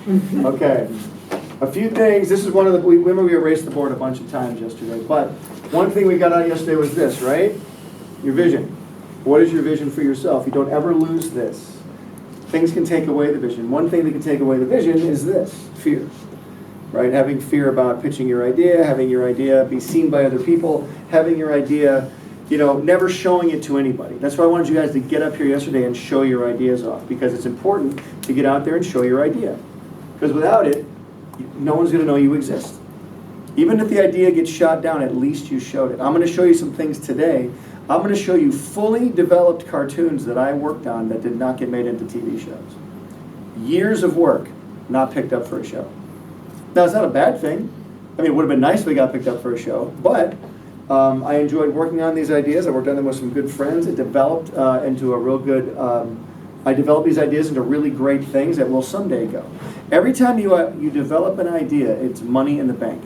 Okay. A few things. This is one of the, remember we erased the board a bunch of times yesterday, but one thing we got out yesterday was this, right? Your vision. What is your vision for yourself? You don't ever lose this. Things can take away the vision. One thing that can take away the vision is this, fear. Right? Having fear about pitching your idea, having your idea be seen by other people, having your idea, never showing it to anybody. That's why I wanted you guys to get up here yesterday and show your ideas off, because it's important to get out there and show your idea. Because without it, no one's going to know you exist. Even if the idea gets shot down, at least you showed it. I'm going to show you some things today. I'm going to show you fully developed cartoons that I worked on that did not get made into TV shows. Years of work, not picked up for a show. Now, it's not a bad thing. I mean, it would have been nice if we got picked up for a show, but I enjoyed working on these ideas. I worked on them with some good friends. It developed into a real good, I developed these ideas into really great things that will someday go. Every time you develop an idea, it's money in the bank.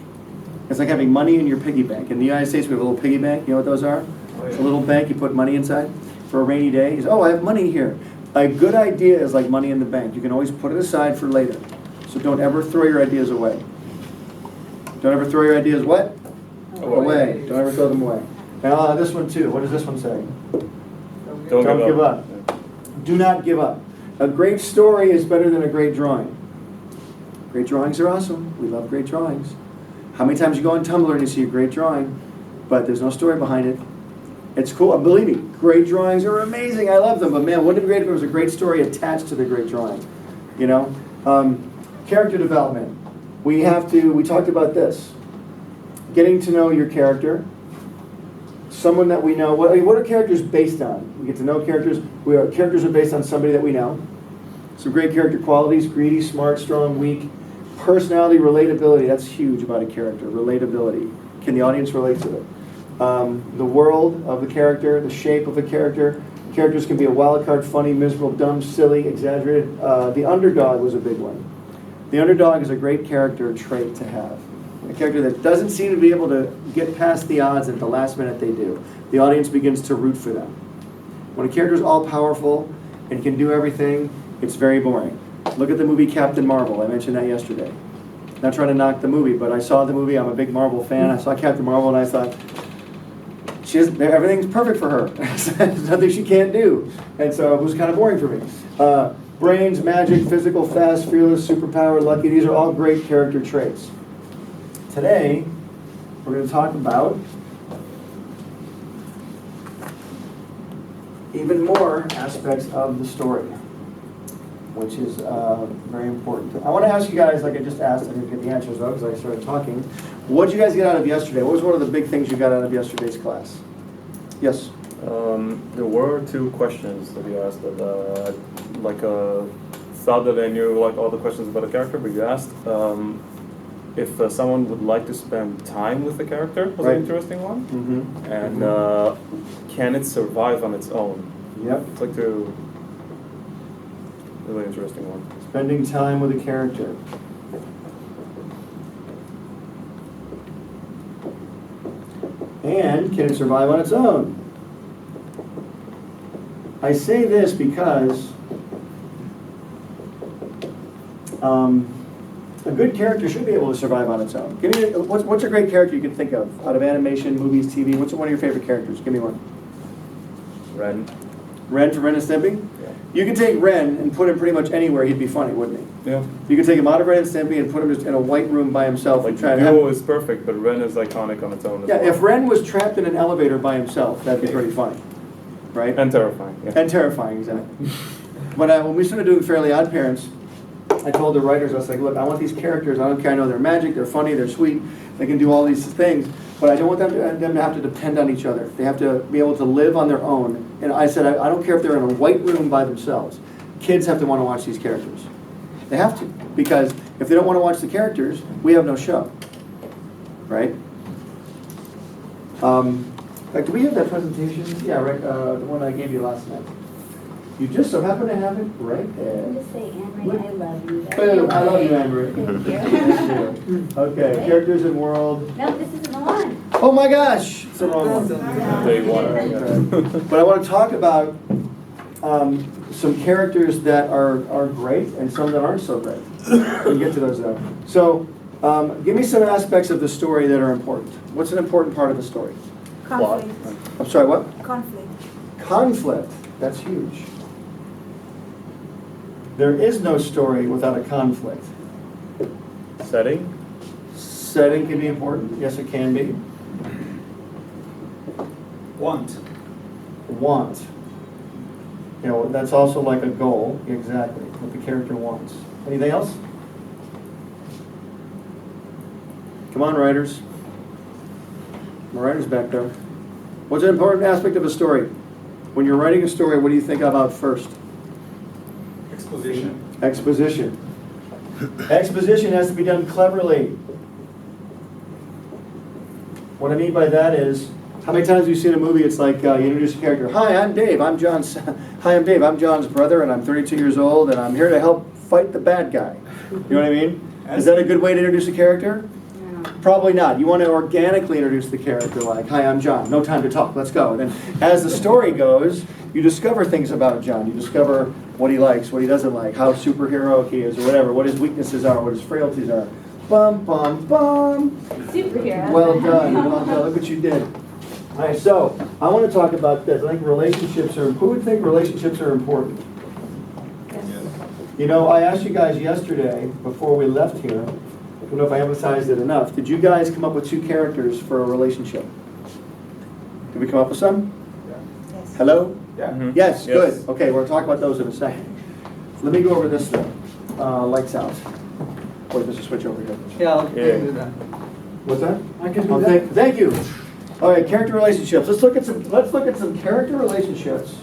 It's like having money in your piggy bank. In the United States, we have a little piggy bank. You know what those are? It's a little bank you put money inside for a rainy day. You say, oh, I have money here. A good idea is like money in the bank. You can always put it aside for later. So don't ever throw your ideas away. Don't ever throw your ideas what? Away. Don't ever throw them away. And this one too. What does this one say? Don't give up. Do not give up. A great story is better than a great drawing. Great drawings are awesome. We love great drawings. How many times you go on Tumblr and you see a great drawing, but there's no story behind it? It's cool. Believe me, great drawings are amazing. I love them. But man, wouldn't it be great if there was a great story attached to the great drawing? Character development. We talked about this. Getting to know your character. Someone that we know. What are characters based on? We get to know characters. Characters are based on somebody that we know. Some great character qualities: greedy, smart, strong, weak. Personality, relatability. That's huge about a character. Relatability. Can the audience relate to it? The world of the character, the shape of a character. Characters can be a wild card, funny, miserable, dumb, silly, exaggerated. The underdog was a big one. The underdog is a great character trait to have. A character that doesn't seem to be able to get past the odds, and at the last minute they do. The audience begins to root for them. When a character is all-powerful and can do everything, it's very boring. Look at the movie Captain Marvel. I mentioned that yesterday. Not trying to knock the movie, but I saw the movie. I'm a big Marvel fan. I saw Captain Marvel and I thought, everything's perfect for her. There's nothing she can't do. And so it was kind of boring for me. Brains, magic, physical, fast, fearless, superpower, lucky. These are all great character traits. Today, we're going to talk about even more aspects of the story, which is very important. I want to ask you guys, like I just asked, I didn't get the answers though because I started talking. What did you guys get out of yesterday? What was one of the big things you got out of yesterday's class? Yes? There were two questions that you asked that thought that I knew all the questions about a character, but you asked if someone would like to spend time with the character was an interesting one. Mm-hmm. And can it survive on its own? Yep. It's like a really interesting one. Spending time with a character. And can it survive on its own? I say this because a good character should be able to survive on its own. Give me what's a great character you can think of out of animation, movies, TV? What's one of your favorite characters? Give me one. Ren. Ren from Ren and Stimpy? Yeah. You could take Ren and put him pretty much anywhere. He'd be funny, wouldn't he? Yeah. You could take him out of Ren and Stimpy and put him just in a white room by himself. Like Duo is perfect, but Ren is iconic on its own as well. If Ren was trapped in an elevator by himself, that'd be pretty funny, right? And terrifying. Yeah. And terrifying, exactly. But when we started doing Fairly Odd Parents, I told the writers, I was like, look, I want these characters, I don't care, I know they're magic, they're funny, they're sweet, they can do all these things, but I don't want them to have to depend on each other. They have to be able to live on their own. And I said, I don't care if they're in a white room by themselves. Kids have to want to watch these characters. They have to, because if they don't want to watch the characters, we have no show, right? Do we have that presentation? Yeah, right, the one I gave you last night. You just so happen to have it right there. I'm just say, Anne-Marie, I love you. Boom, I love you, Anne-Marie. Thank you. Okay, characters in world. No, this isn't the one. Oh my gosh, it's the wrong one. Day one. Okay. But I want to talk about some characters that are great and some that aren't so great. We'll get to those though. So, give me some aspects of the story that are important. What's an important part of the story? Conflict. I'm sorry, what? Conflict. Conflict. That's huge. There is no story without a conflict. Setting. Setting can be important. Yes, it can be. Want. Want. You know, that's also like a goal. Exactly. What the character wants. Anything else? Come on, writers. My writer's back there. What's an important aspect of a story? When you're writing a story, what do you think about first? Exposition. Exposition. Exposition has to be done cleverly. What I mean by that is, how many times have you seen a movie, it's like you introduce a character, hi, I'm Dave, I'm John's, hi, I'm Dave, I'm John's brother, and I'm 32 years old, and I'm here to help fight the bad guy. You know what I mean? Is that a good way to introduce a character? Probably not. You want to organically introduce the character, like, hi, I'm John, no time to talk, let's go. And then as the story goes, you discover things about John. You discover what he likes, what he doesn't like, how superheroic he is, or whatever, what his weaknesses are, what his frailties are. Bum, bum, bum. Superhero. Well done, well done. Look what you did. All right, so I want to talk about this. I think relationships are, who would think relationships are important? Yes. You know, I asked you guys yesterday, before we left here, I don't know if I emphasized it enough, did you guys come up with 2 characters for a relationship? Did we come up with some? Yes. Hello? Yeah. Mhm. Yes, good. Okay, we'll talk about those in a second. Let me go over this though. Lights out. Wait, there's a switch over here. Yeah, I'll Yeah. do that. What's that? I can Oh, do that. thank you. All right, character relationships. Let's look at some character relationships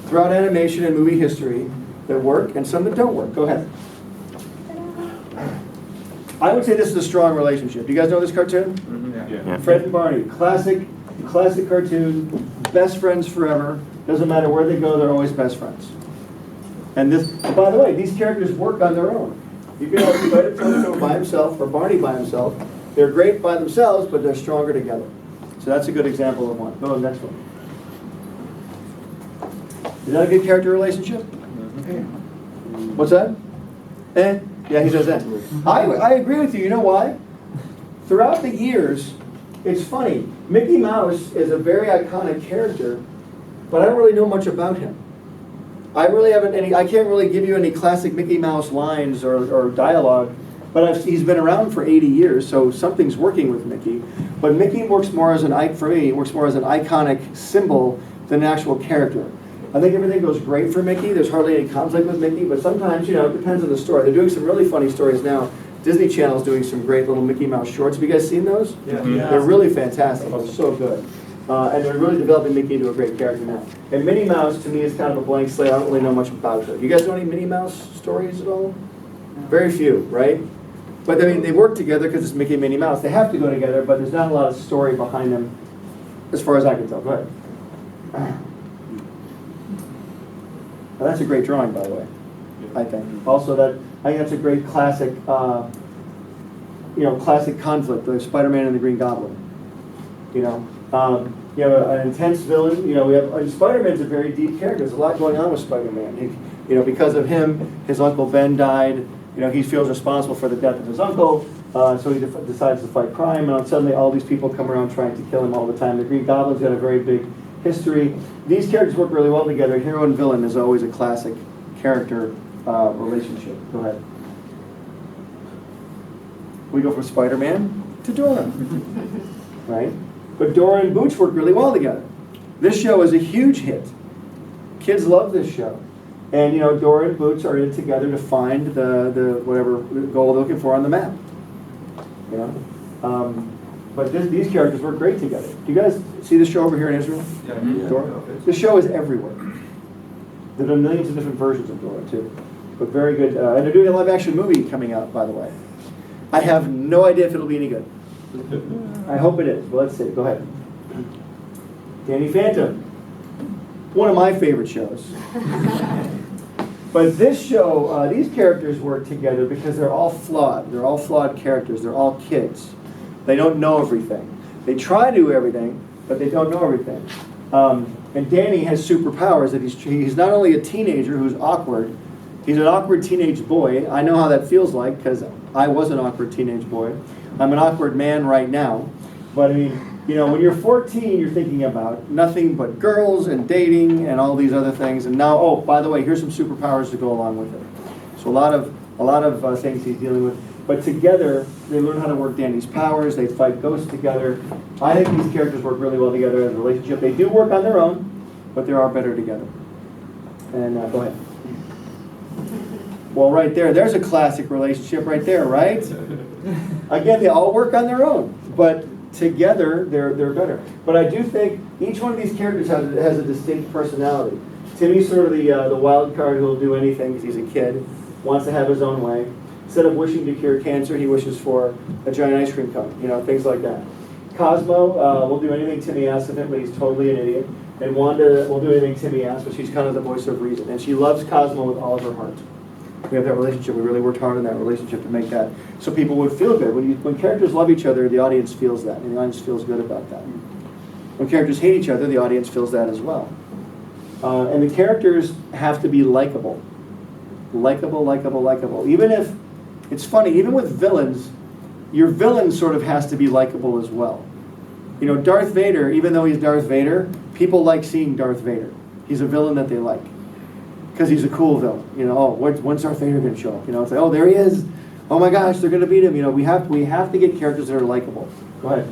throughout animation and movie history that work and some that don't work. Go ahead. I would say this is a strong relationship. Do you guys know this cartoon? Yeah. Fred and Barney, classic cartoon, best friends forever. Doesn't matter where they go, they're always best friends. And this, by the way, these characters work on their own. You can have Fred and by himself or Barney by himself. They're great by themselves, but they're stronger together. So that's a good example of one. Go to the next one. Is that a good character relationship? What's that? Eh? Yeah, he says that. I agree with you. You know why? Throughout the years, it's funny. Mickey Mouse is a very iconic character, but I don't really know much about him. I can't really give you any classic Mickey Mouse lines or dialogue, but he's been around for 80 years, so something's working with Mickey. But Mickey works more as for me, it works more as an iconic symbol than an actual character. I think everything goes great for Mickey. There's hardly any conflict with Mickey, but sometimes, it depends on the story. They're doing some really funny stories now. Disney Channel's doing some great little Mickey Mouse shorts. Have you guys seen those? Yeah. They're really fantastic. They're so good. And they're really developing Mickey into a great character now. And Minnie Mouse, to me, is kind of a blank slate. I don't really know much about her. You guys know any Minnie Mouse stories at all? Very few, right? But I mean, they work together because it's Mickey and Minnie Mouse. They have to go together, but there's not a lot of story behind them, as far as I can tell. Go ahead. Now, that's a great drawing, by the way, I think. Also, I think that's a great classic, classic conflict, like Spider-Man and the Green Goblin. You have an intense villain. Spider-Man's a very deep character. There's a lot going on with Spider-Man. Because of him, his Uncle Ben died. He feels responsible for the death of his uncle, so he decides to fight crime, and suddenly all these people come around trying to kill him all the time. The Green Goblin's got a very big history. These characters work really well together. Hero and villain is always a classic character relationship. Go ahead. We go from Spider-Man to Dora, right? But Dora and Butch work really well together. This show is a huge hit. Kids love this show. And Dora and Butch are in together to find the whatever goal they're looking for on the map. But these characters work great together. Do you guys see the show over here in Israel? Yeah. Dora? The show is everywhere. There are millions of different versions of Dora too. But very good. And they're doing a live action movie coming out, by the way. I have no idea if it'll be any good. I hope it is. Well, let's see. Go ahead. Danny Phantom. One of my favorite shows. But this show, these characters work together because they're all flawed. They're all flawed characters. They're all kids. They don't know everything. They try to do everything, but they don't know everything. And Danny has superpowers that he's not only a teenager who's awkward, He's an awkward teenage boy. I know how that feels like because I was an awkward teenage boy. I'm an awkward man right now. But I mean, you know, when you're 14, you're thinking about nothing but girls and dating and all these other things. And now, oh, by the way, here's some superpowers to go along with it. So a lot of things he's dealing with. But together, they learn how to work Danny's powers. They fight ghosts together. I think these characters work really well together as a relationship. They do work on their own, but they are better together. And go ahead. Well, right there's a classic relationship right there, right? Again, they all work on their own, but together they're better. But I do think each one of these characters has a distinct personality. Timmy's sort of the wild card who'll do anything because he's a kid, wants to have his own way. Instead of wishing to cure cancer, he wishes for a giant ice cream cone, you know, things like that. Cosmo will do anything Timmy asks of him, but he's totally an idiot. And Wanda will do anything Timmy asks, but she's kind of the voice of reason. And she loves Cosmo with all of her heart. We have that relationship. We really worked hard on that relationship to make that so people would feel good. When characters love each other, the audience feels that, and the audience feels good about that. When characters hate each other, the audience feels that as well. And the characters have to be likable. Likable. Even if, it's funny, even with villains, your villain sort of has to be likable as well. You know, Darth Vader, even though he's Darth Vader, people like seeing Darth Vader. He's a villain that they like. Because he's a cool villain. You know, oh, when's Darth Vader going to show up? You know, it's like, oh, there he is. Oh my gosh, they're going to beat him. You know, we have to get characters that are likable. Go ahead.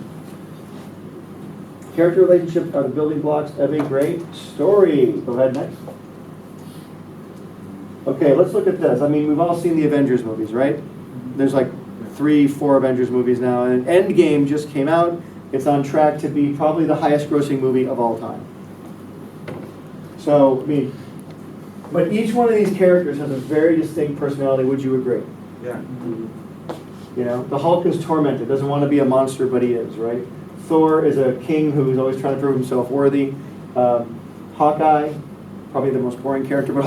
Character relationships are the building blocks of a great story. Go ahead, next. Okay, let's look at this. I mean, we've all seen the Avengers movies, right? There's like 3-4 Avengers movies now, and Endgame just came out. It's on track to be probably the highest grossing movie of all time. So, I mean, but each one of these characters has a very distinct personality. Would you agree? Yeah. You know, the Hulk is tormented, doesn't want to be a monster, but he is, right? Thor is a king who's always trying to prove himself worthy. Hawkeye, probably the most boring character, but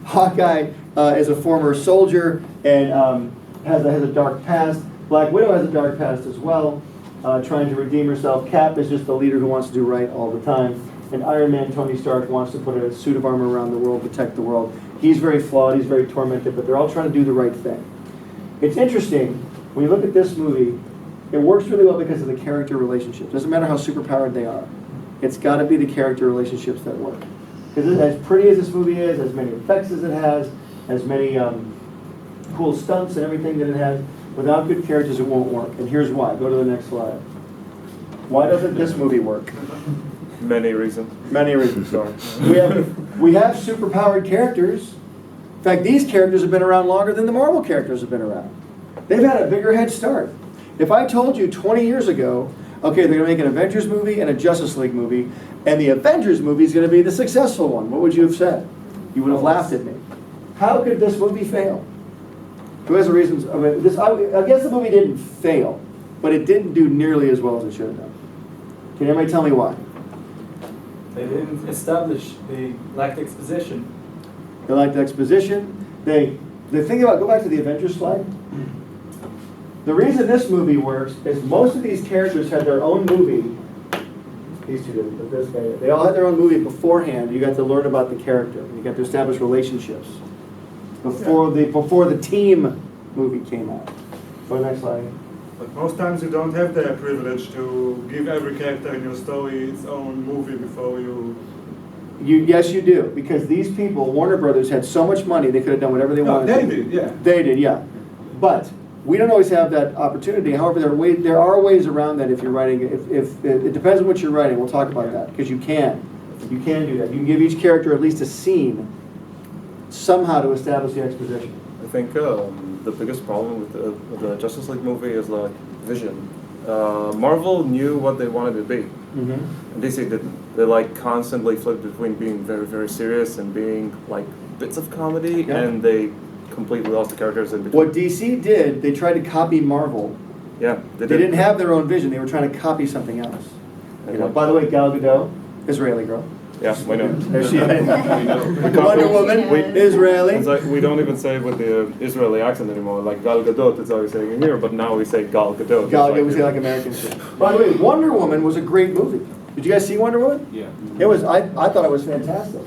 Hawkeye is a former soldier and has a dark past. Black Widow has a dark past as well, trying to redeem herself. Cap is just the leader who wants to do right all the time. And Iron Man, Tony Stark, wants to put a suit of armor around the world, protect the world. He's very flawed, he's very tormented, but they're all trying to do the right thing. It's interesting, when you look at this movie, it works really well because of the character relationships. Doesn't matter how superpowered they are. It's got to be the character relationships that work. Because as pretty as this movie is, as many effects as it has, as many cool stunts and everything that it has, without good characters it won't work. And here's why. Go to the next slide. Why doesn't this movie work? Many reasons. Many reasons, sorry. We have superpowered characters. In fact, these characters have been around longer than the Marvel characters have been around. They've had a bigger head start. If I told you 20 years ago, okay, they're going to make an Avengers movie and a Justice League movie, and the Avengers movie is going to be the successful one, what would you have said? You would have laughed at me. How could this movie fail? Who has the reasons? I mean, I guess the movie didn't fail, but it didn't do nearly as well as it should have done. Can anybody tell me why? They didn't establish, they lacked exposition. They lacked exposition. The thing about, go back to the Avengers slide. The reason this movie works is most of these characters had their own movie. These two didn't, but this guy, they all had their own movie beforehand. You got to learn about the character. You got to establish relationships before the team movie came out. Go next slide. But most times you don't have the privilege to give every character in your story its own movie before you... Yes, you do, because these people, Warner Brothers, had so much money they could have done whatever they wanted. They did, yeah. They did, yeah. But we don't always have that opportunity. However, there are ways around that if you're writing. If it depends on what you're writing. We'll talk about that because you can do that. You can give each character at least a scene somehow to establish the exposition. I think the biggest problem with the Justice League movie is like vision. Marvel knew what they wanted to be, and DC didn't. They like constantly flipped between being very, very serious and being like bits of comedy, and they completely lost the characters in between. What DC did, they tried to copy Marvel. Yeah, they didn't have their own vision. They were trying to copy something else. You know, by the way, Gal Gadot, Israeli girl. Yeah, we know. There she is. Wonder Woman, Israeli. It's like we don't even say with the Israeli accent anymore. Like Gal Gadot, that's how we say it in here. But now we say Gal Gadot. Gal Gadot, we say like Americans do. By the way, Wonder Woman was a great movie. Did you guys see Wonder Woman? Yeah. It was. I thought it was fantastic.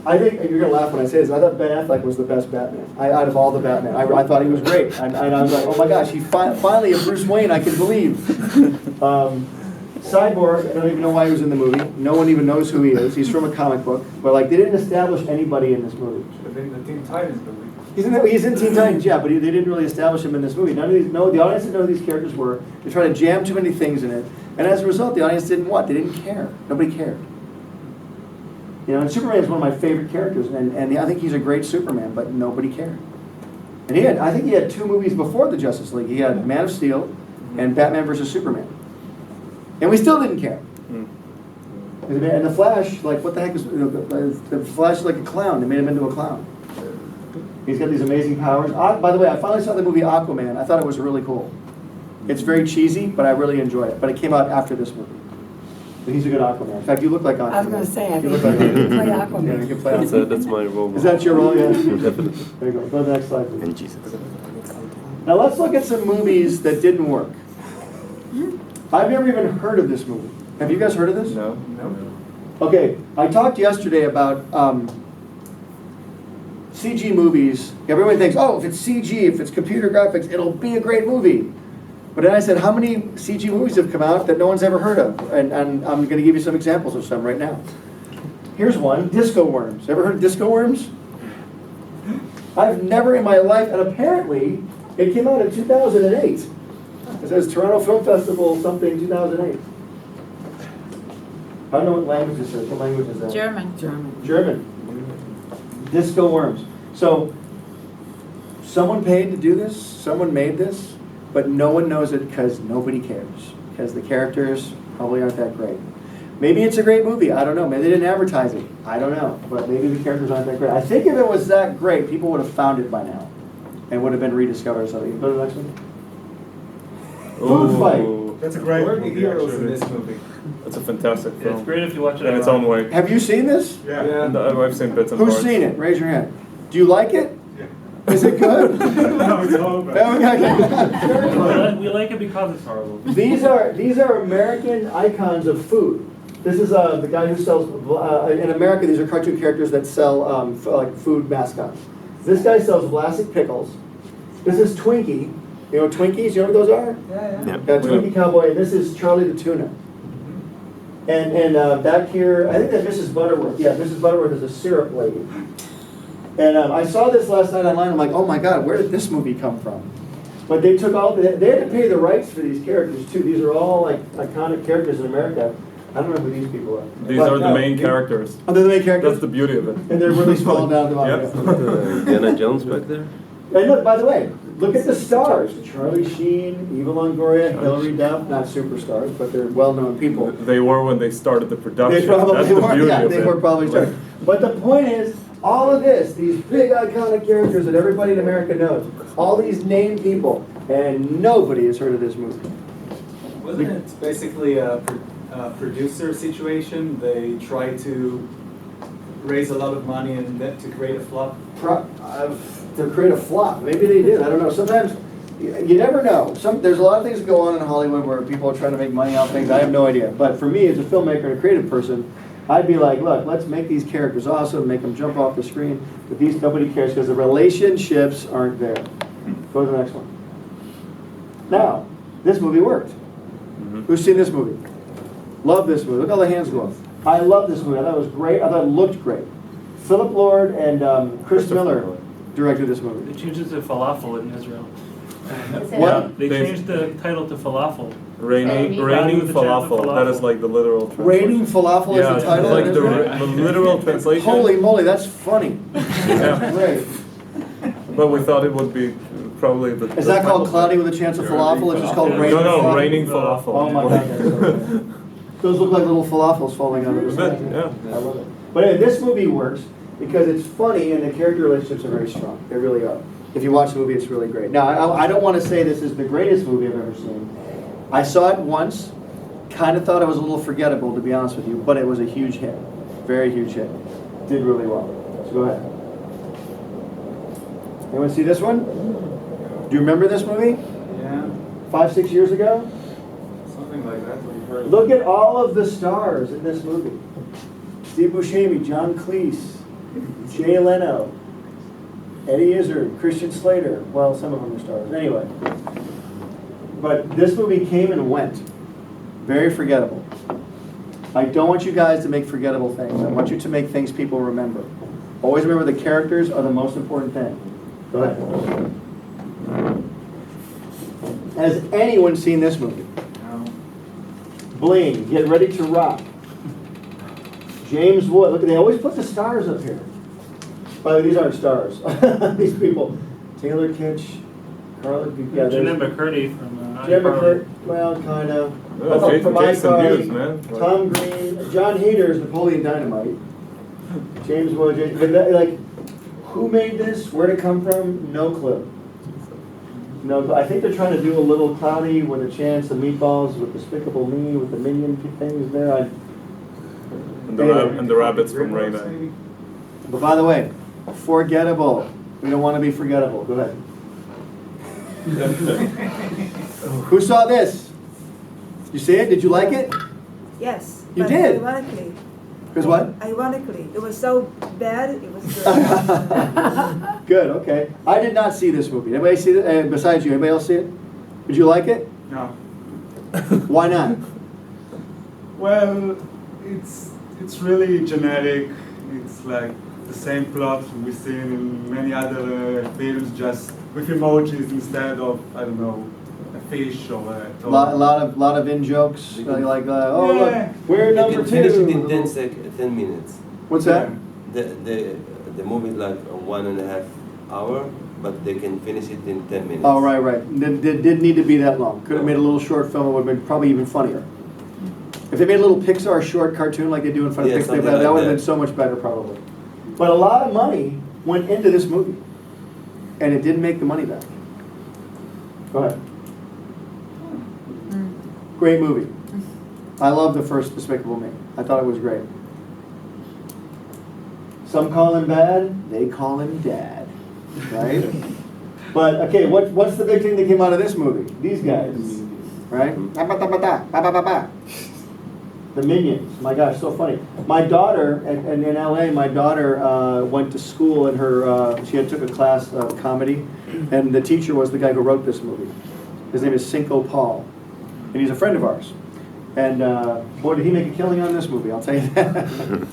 I think, and you're gonna laugh when I say this, I thought Ben Affleck was the best Batman. Out of all the Batman, I thought he was great. And I was like, oh my gosh, he finally a Bruce Wayne I can believe. Cyborg, I don't even know why he was in the movie. No one even knows who he is. He's from a comic book. But like, they didn't establish anybody in this movie. Should have been the Teen Titans movie. He's in Teen Titans, yeah, but they didn't really establish him in this movie. The audience didn't know who these characters were. They tried to jam too many things in it. And as a result, the audience didn't what? They didn't care. Nobody cared. You know, and Superman is one of my favorite characters, and I think he's a great Superman, but nobody cared. And I think he had 2 movies before the Justice League. He had Man of Steel and Batman vs. Superman. And we still didn't care. And the Flash, like, what the heck is, the Flash is like a clown. They made him into a clown. He's got these amazing powers. By the way, I finally saw the movie Aquaman. I thought it was really cool. It's very cheesy, but I really enjoy it. But it came out after this movie. But he's a good Aquaman. In fact, you look like Aquaman. I was going to say, I You think look like you can play Yeah, Aquaman. you can play Aquaman. That's my role. Is that your role? Yeah. Definitely. There you go. Go to the next slide, please. And Jesus. Now let's look at some movies that didn't work. I've never even heard of this movie. Have you guys heard of this? No. Okay, I talked yesterday about CG movies. Everyone thinks, oh, if it's CG, if it's computer graphics, it'll be a great movie. But then I said, how many CG movies have come out that no one's ever heard of? And I'm going to give you some examples of some right now. Here's one, Disco Worms. Ever heard of Disco Worms? I've never in my life, and apparently it came out in 2008. It says Toronto Film Festival something 2008. I don't know what language this is. What language is that? German. German. Disco Worms. So, someone paid to do this, someone made this, but no one knows it because nobody cares. Because the characters probably aren't that great. Maybe it's a great movie, I don't know. Maybe they didn't advertise it, I don't know. But maybe the characters aren't that great. I think if it was that great, people would have found it by now. And would have been rediscovered. So you can go to the next one. Food Fight. That's a great Who are the movie, heroes in actually. this movie? It's a fantastic film. It's great if you watch it in its own ironically. way. Have you seen this? Yeah. And I've seen bits and Who's parts. seen it? Raise your hand. Do you like it? Yeah. Is it good? No, it's all bad. We like it because it's horrible. These are American icons of food. This is the guy who sells, in America, these are cartoon characters that sell like food mascots. This guy sells Vlasic pickles. This is Twinkie. You know Twinkies? You know what those are? Yeah. Twinkie Cowboy. And this is Charlie the Tuna. And back here, I think that Mrs. Butterworth. Yeah, Mrs. Butterworth is a syrup lady. And I saw this last night online. I'm like, oh my God, where did this movie come from? But they took all, they had to pay the rights for these characters too. These are all like iconic characters in America. I don't know who these people are. These But, are the no, main characters. Oh, they're the main characters? That's the beauty of it. And they're really small down at the bottom. Yep. Indiana Jones back there? And look, by the way, look at the stars. Charlie Sheen, Eva Longoria, Hilary Duff, not superstars, but they're well-known people. They were when they started the production. They probably That's the were, beauty yeah, of they it. were probably started. But the point is, all of this, these big iconic characters that everybody in America knows, all these named people, and nobody has heard of this movie. Wasn't it basically a producer situation? They tried to raise a lot of money and then to create a flop. To create a flop. Maybe they did. I don't know. Sometimes you never know. There's a lot of things that go on in Hollywood where people are trying to make money off things. I have no idea. But for me, as a filmmaker and a creative person, I'd be like, look, let's make these characters awesome, make them jump off the screen. But these nobody cares because the relationships aren't there. Go to the next one. Now, this movie worked. Who's seen this movie? Love this movie. Look how the hands go up. I love this movie. I thought it was great. I thought it looked great. Philip Lord and Chris Miller directed this movie. They changed it to falafel in Israel. What? They They- changed the title to falafel. Raining With the chance of falafel. That is like the literal translation. Raining Falafel Yeah, is the title? like in the, Israel? the literal translation. Holy moly, that's funny. Yeah. Great. But we thought it would be probably the. Is that called Cloudy with a Chance of Falafel? It's just called Raining No, Falafel? raining falafel. Oh my God. that's so good. Those look like little falafels falling out of the sky. Yeah. I love it. But anyway, this movie works because it's funny and the character relationships are very strong. They really are. If you watch the movie, it's really great. Now, I don't want to say this is the greatest movie I've ever seen. I saw it once, kind of thought it was a little forgettable, to be honest with you, but it was a huge hit. Very huge hit. Did really well. So go ahead. Anyone see this one? Do you remember this movie? Yeah, 5-6 years ago? something like that. What you've heard. Look at all of the stars in this movie. Steve Buscemi, John Cleese, Jay Leno, Eddie Izzard, Christian Slater. Well, some of them are stars. Anyway. But this movie came and went. Very forgettable. I don't want you guys to make forgettable things. I want you to make things people remember. Always remember the characters are the most important thing. Go ahead. Has anyone seen this movie? No. Bling, Get Ready to Rock. James Wood. Look, they always put the stars up here. By the way, these aren't stars. These people. Taylor Kitsch, Carla. Yeah, Jim McCurdy from Jim iCarly. McCurdy. Well, kind of. Jason Mewes, man. Tom Green, John Hader's Napoleon Dynamite. James Wood. But that, like, who made this? Where'd it come from? No clue. No, I think they're trying to do a little Cloudy with a Chance of Meatballs with Despicable Me with the minion things there. And the rabbits from Dreamworks, Raina. maybe? But by the way, forgettable. We don't want to be forgettable. Go ahead. Who saw this? You see it? Did you like it? Yes. You but did? Ironically. Because what? Ironically. It was so bad, it was good. Good, okay. I did not see this movie. Anybody see it? Besides you, anybody else see it? Did you like it? No. Why not? Well, it's really generic. It's like the same plot we've seen in many other films, just with emojis instead of, I don't know, a fish or a toad. Lot of in jokes. Like, oh Yeah. look, we're You number can finish it in two. 10 minutes. What's that? The movie is like 1.5 hour, but they can finish it in 10 minutes. Oh, right. It didn't need to be that long. Could have made a little short film. It would have been probably even funnier. If they made a little Pixar short cartoon like they do in front of Yeah, Pixar, something that like would have that. been so much better probably. But a lot of money went into this movie, and it didn't make the money back. Go ahead. Great movie. I love the first Despicable Me. I thought it was great. Some call him bad, they call him dad, right? But okay, what's the big thing that came out of this movie? These guys, right? The Minions. My gosh, so funny. My daughter, and in LA, my daughter went to school and she had took a class of comedy, and the teacher was the guy who wrote this movie. His name is Cinco Paul, and he's a friend of ours. And boy, did he make a killing on this movie, I'll tell you that.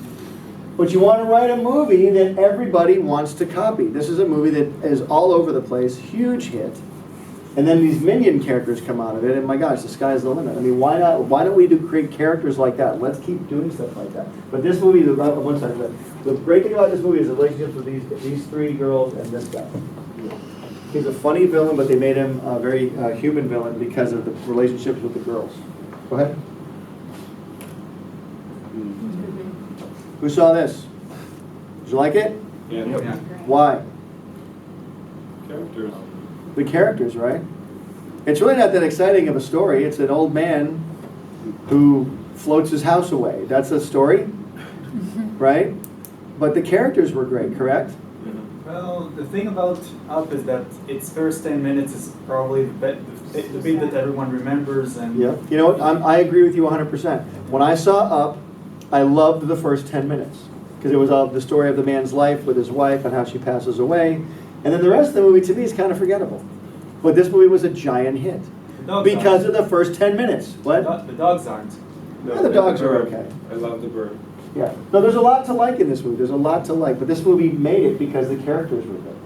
But you want to write a movie that everybody wants to copy. This is a movie that is all over the place, huge hit. And then these Minion characters come out of it, and my gosh, the sky's the limit. I mean, why not? Why don't we create characters like that? Let's keep doing stuff like that. But this movie, one second. The great thing about this movie is the relationships with these three girls and this guy. He's a funny villain, but they made him a very human villain because of the relationships with the girls. Go ahead. Who saw this? Did you like it? Yeah. Yeah. Why? Characters. The characters, right? It's really not that exciting of a story. It's an old man who floats his house away. That's a story, right? But the characters were great, correct? Well, the thing about Up is that its first 10 minutes is probably the bit that everyone remembers. And Yeah. You know what? I agree with you 100%. When I saw Up, I loved the first 10 minutes because it was the story of the man's life with his wife and how she passes away. And then the rest of the movie, to me, is kind of forgettable. But this movie was a giant hit the dogs because aren't. of the first 10 minutes. What? The dogs aren't. Yeah, the dogs are okay. I love the bird. Yeah. No, there's a lot to like in this movie. There's a lot to like. But this movie made it because the characters were good.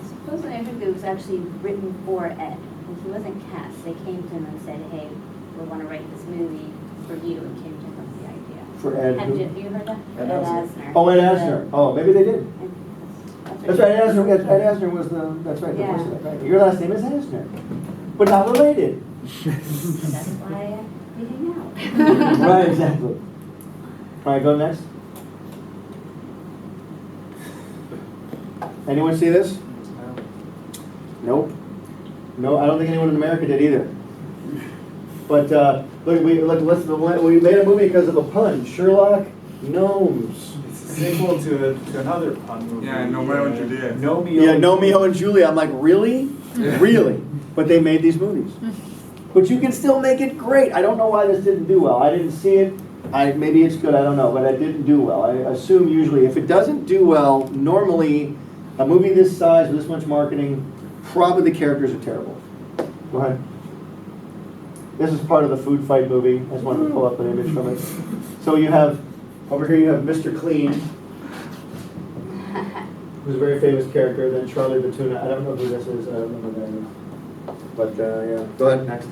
Supposedly, I think it was actually written for Ed. And he wasn't cast. They came to him and said, hey, we want to write this movie for you, and came to him with the idea. For Ed. Have who? you heard that? Ed Asner. Oh, Ed Asner. Oh, maybe they did. That's right. Ed what Asner was the. That's right. The Yeah. voice of that guy. Your last name is Asner, but not related. That's why we hang out. Right. Exactly. All right. Go next. Anyone see this? Nope. No, I don't think anyone in America did either. But we made a movie because of a pun. Sherlock Gnomes. It's a sequel to another pun movie. Yeah, Romeo and Juliet. Romeo and Juliet. I'm like, really? Really? But they made these movies. But you can still make it great. I don't know why this didn't do well. I didn't see it. Maybe it's good, I don't know, but it didn't do well. I assume usually, if it doesn't do well, normally, a movie this size with this much marketing, probably the characters are terrible. Go ahead. This is part of the food fight movie. I just wanted to pull up an image from it. So you have, over here you have Mr. Clean, who's a very famous character, then Charlie the Tuna. I don't know who this is, I don't know who that is. But, yeah, go ahead, next.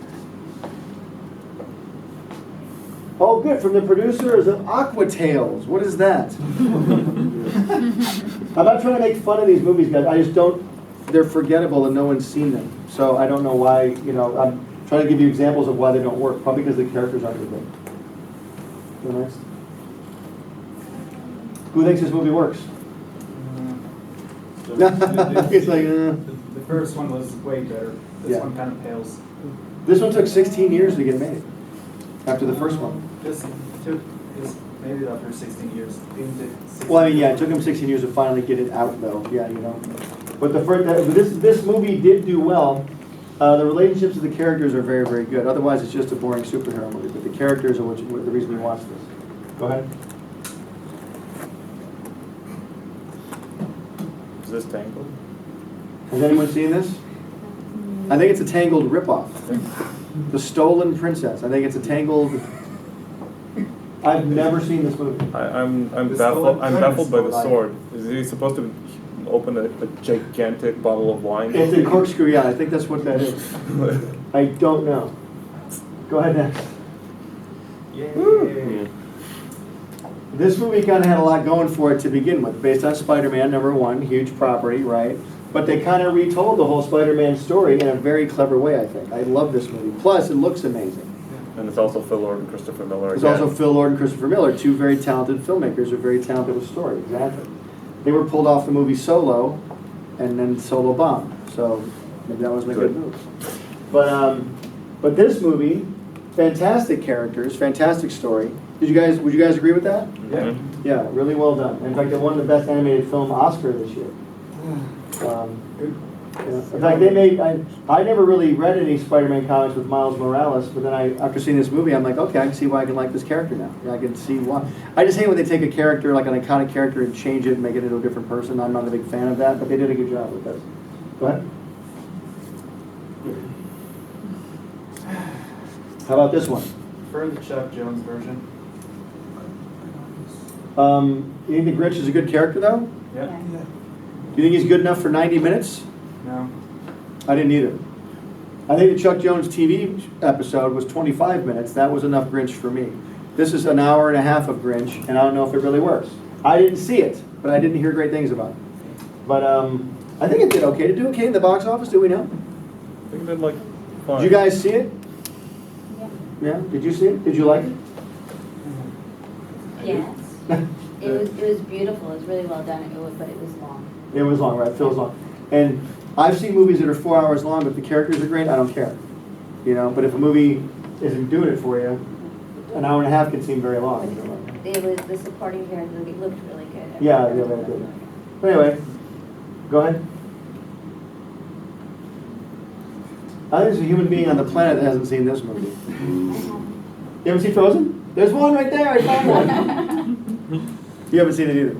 Oh, good, from the producers of Aqua Tales. What is that? I'm not trying to make fun of these movies, guys. I just don't, they're forgettable and no one's seen them. So I don't know why, I'm trying to give you examples of why they don't work. Probably because the characters aren't good. Go next. Who thinks this movie works? It's like, The first one was way better. This Yeah. one kind of pales. This one took 16 years to get made. After the first one. This took maybe after 16 years. Didn't it? 16 Well, I mean, yeah, it took them 16 years to finally get it out, though. Yeah, But this movie did do well. The relationships of the characters are very, very good. Otherwise, it's just a boring superhero movie. But the characters are the reason we watch this. Go ahead. Is this Tangled? Has anyone seen this? I think it's a Tangled ripoff. The Stolen Princess. I think it's a Tangled. I've never seen this movie. I'm The baffled. Stolen I'm baffled by the Prince. sword. Is he supposed to open a gigantic bottle of wine? It's a corkscrew, yeah. I think that's what that is. I don't know. Go ahead next. Yay. This movie kind of had a lot going for it to begin with, based on Spider-Man #1, huge property, right? But they kind of retold the whole Spider-Man story in a very clever way, I think. I love this movie. Plus, it looks amazing. And it's also Phil Lord and Christopher Miller. It's again. also Phil Lord and Christopher Miller, two very talented filmmakers who are very talented with story, exactly. They were pulled off the movie Solo, and then Solo bombed. So maybe that wasn't a good move. But this movie, fantastic characters, fantastic story. Would you guys agree with that? Yeah. Yeah, really well done. In fact, it won the Best Animated Film Oscar this year. Yeah. In fact, I never really read any Spider-Man comics with Miles Morales, but then after seeing this movie, I'm like, okay, I can see why I can like this character now. I can see why. I just hate when they take a character, like an iconic character, and change it and make it into a different person. I'm not a big fan of that, but they did a good job with this. Go ahead. How about this one? For the Chuck Jones version. You think the Grinch is a good character, though? Yeah. Do you think he's good enough for 90 minutes? No. I didn't either. I think the Chuck Jones TV episode was 25 minutes. That was enough Grinch for me. This is an hour and a half of Grinch, and I don't know if it really works. I didn't see it, but I didn't hear great things about it. But I think it did okay. Did it do okay in the box office? Do we know? I think it did fine. Did you guys see it? Yeah. Yeah? Did you see it? Did you like it? Yes. It was beautiful. It was really well done. But it was long. It was long, right? Feels long. And I've seen movies that are 4 hours long, but if the characters are great, I don't care. But if a movie isn't doing it for you, an hour and a half can seem very long. It was the supporting character. It looked really good. Yeah, they did. But anyway, go ahead. I think there's a human being on the planet that hasn't seen this movie. You haven't seen Frozen? There's one right there. I found one. You haven't seen it either.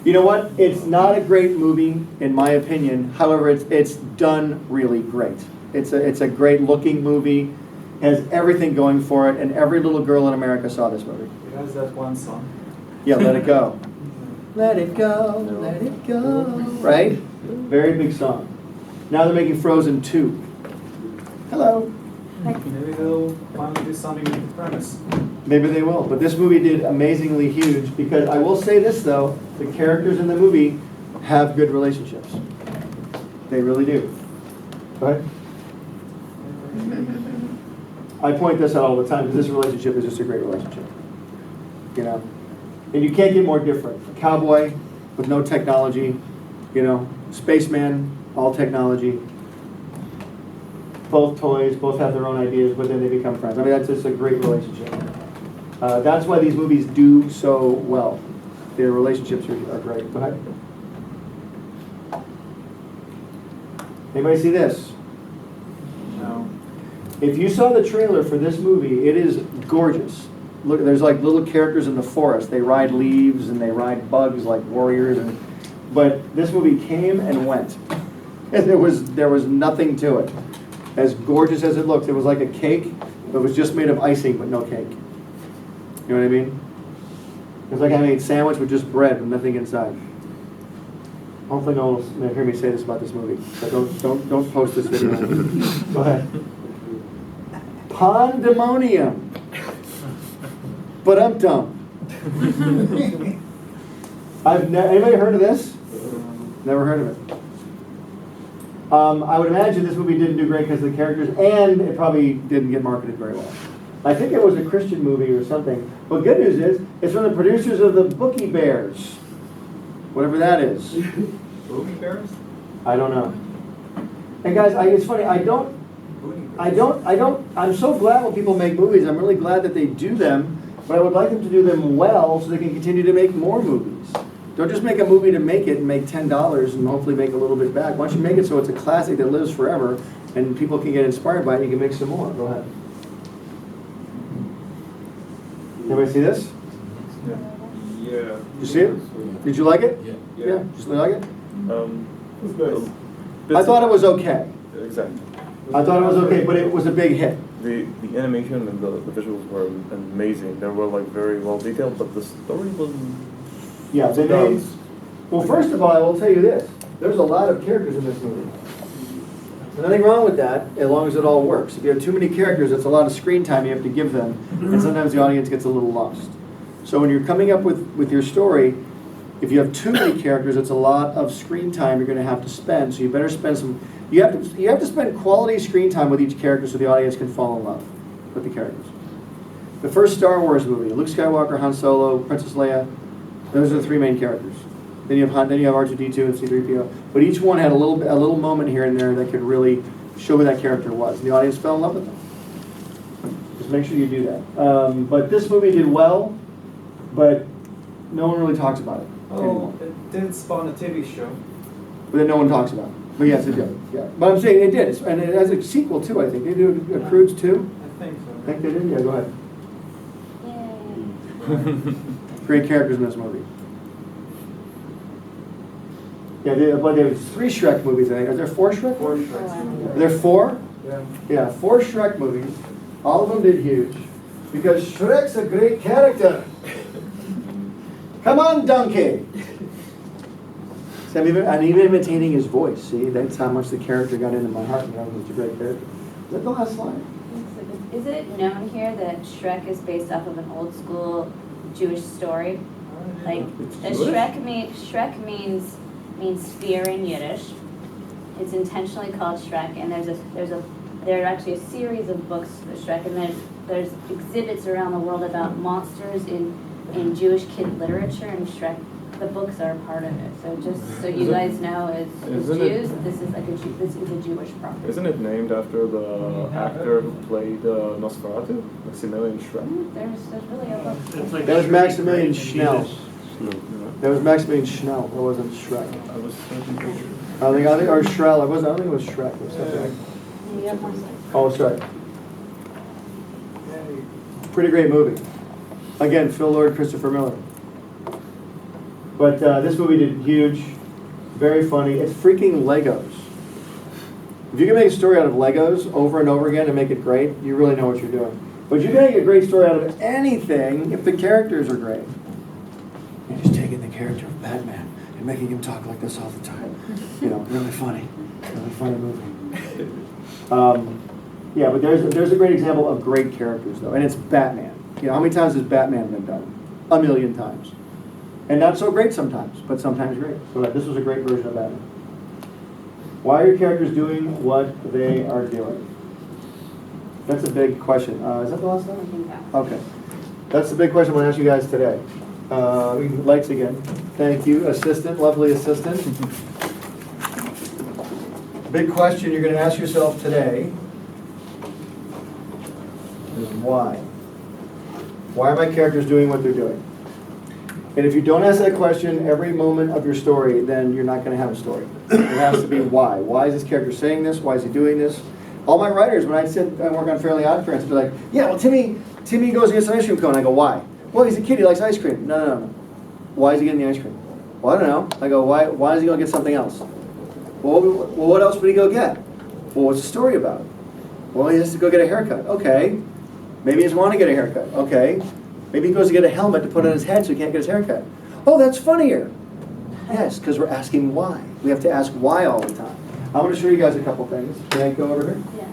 You know what? It's not a great movie, in my opinion. However, it's done really great. It's a great looking movie. Has everything going for it, and every little girl in America saw this movie. It has that one song. Yeah, Let It Go. Let it go, let it go. Right? Very big song. Now they're making Frozen 2. Hello. Maybe they'll finally do something with the premise. Maybe they will. But this movie did amazingly huge because I will say this, though. The characters in the movie have good relationships. They really do. Go ahead. I point this out all the time because this relationship is just a great relationship. And you can't get more different. A cowboy with no technology, spaceman, all technology. Both toys, both have their own ideas, but then they become friends. I mean, that's just a great relationship. That's why these movies do so well. Their relationships are great. Go ahead. Anybody see this? No. If you saw the trailer for this movie, it is gorgeous. look, there's like little characters in the forest. They ride leaves and they ride bugs like warriors. But this movie came and went. And there was nothing to it. As gorgeous as it looked, it was like a cake. It was just made of icing, but no cake. You know what I mean? It was like having a sandwich with just bread and nothing inside. Hopefully no one will hear me say this about this movie. So don't post this video. Go ahead. Pandemonium. But anybody heard of this? Never heard of it. I would imagine this movie didn't do great because of the characters, and it probably didn't get marketed very well. I think it was a Christian movie or something. But good news is, it's from the producers of the Bookie Bears. Whatever that is. Boogie Bears? I don't know. And guys, it's funny, I'm so glad when people make movies. I'm really glad that they do them, but I would like them to do them well so they can continue to make more movies. Don't just make a movie to make it and make $10 and hopefully make a little bit back. Why don't you make it so it's a classic that lives forever and people can get inspired by it and you can make some more. Go ahead. Anybody see this? Yeah. Did you see it? Did you like it? Yeah. Yeah. Did you like it? It's good. I thought it was okay. Exactly. I thought it was okay, but it was a big hit. The animation and the visuals were amazing. They were like very well detailed, but the story wasn't. Yeah, they made. Well, first of all, I will tell you this: there's a lot of characters in this movie. There's nothing wrong with that, as long as it all works. If you have too many characters, it's a lot of screen time you have to give them, and sometimes the audience gets a little lost. So when you're coming up with your story, if you have too many characters, it's a lot of screen time you're going to have to spend. So you better spend some. You have to spend quality screen time with each character so the audience can fall in love with the characters. The first Star Wars movie: Luke Skywalker, Han Solo, Princess Leia. Those are the three main characters. Then you have R2-D2 and C-3PO. But each one had a little moment here and there that could really show who that character was. And the audience fell in love with them. Just make sure you do that. But this movie did well, but no one really talks about it anymore. It did spawn a TV show. But then no one talks about it. But yes, it did. Yeah. But I'm saying it did. And it has a sequel too, I think. They do a Croods too. I think so. I think they did? Yeah, go ahead. Yay. Great characters in this movie. Yeah, but there's 3 Shrek movies, I think. Are there 4 Shrek? 4 movies? Shreks. Are there 4? Yeah. Yeah, 4 Shrek movies. All of them did huge. Because Shrek's a great character. Come on, donkey! So I'm even imitating his voice. See, that's how much the character got into my heart. You know, it's a great character. Is that the last line? Is it known here that Shrek is based off of an old school Jewish story? Like, Shrek means fear in Yiddish. It's intentionally called Shrek, and there are actually a series of books for Shrek, and there's exhibits around the world about monsters in Jewish kid literature, and Shrek, the books are a part of it. So just so you guys know, as Jews, this is a Jewish property. Isn't it named after the actor who played Nosferatu, Maximilian Schreck? There's really a book. It's like That was Shrek Maximilian in Schnell. Yiddish. That was Maximilian Schnell. That wasn't Shrek. I was thinking. I think, or Shrell. I don't think it was Shrek. It was something. You have one. Oh, that's right. Pretty great movie. Again, Phil Lord, Christopher Miller. But this movie did huge, very funny. It's freaking Legos. If you can make a story out of Legos over and over again and make it great, you really know what you're doing. But you can make a great story out of anything if the characters are great. You're just taking the character of Batman and making him talk like this all the time. You know, really funny movie. Yeah, but there's a great example of great characters though, and it's Batman. You know, how many times has Batman been done? 1,000,000 times. And not so great sometimes, but sometimes great. So this was a great version of Batman. Why are your characters doing what they are doing? That's a big question. Is that the last one? I think so. Okay. That's the big question I'm going to ask you guys today. Lights again. Thank you, assistant, lovely assistant. Big question you're going to ask yourself today is why? Why are my characters doing what they're doing? And if you don't ask that question every moment of your story, then you're not going to have a story. It has to be why. Why is this character saying this? Why is he doing this? All my writers, when I work on Fairly Odd Parents, they're like, yeah, well, Timmy, Timmy goes and gets an ice cream cone. I go, why? Well, he's a kid, he likes ice cream. No. Why is he getting the ice cream? Well, I don't know. I go, why is he going to get something else? Well, what else would he go get? Well, what's the story about? Well, he has to go get a haircut. Okay. Maybe he doesn't want to get a haircut. Okay. Maybe he goes to get a helmet to put on his head so he can't get his haircut. Oh, that's funnier. Yes, because we're asking why. We have to ask why all the time. I want to show you guys a couple things. Can I go over here? Yeah.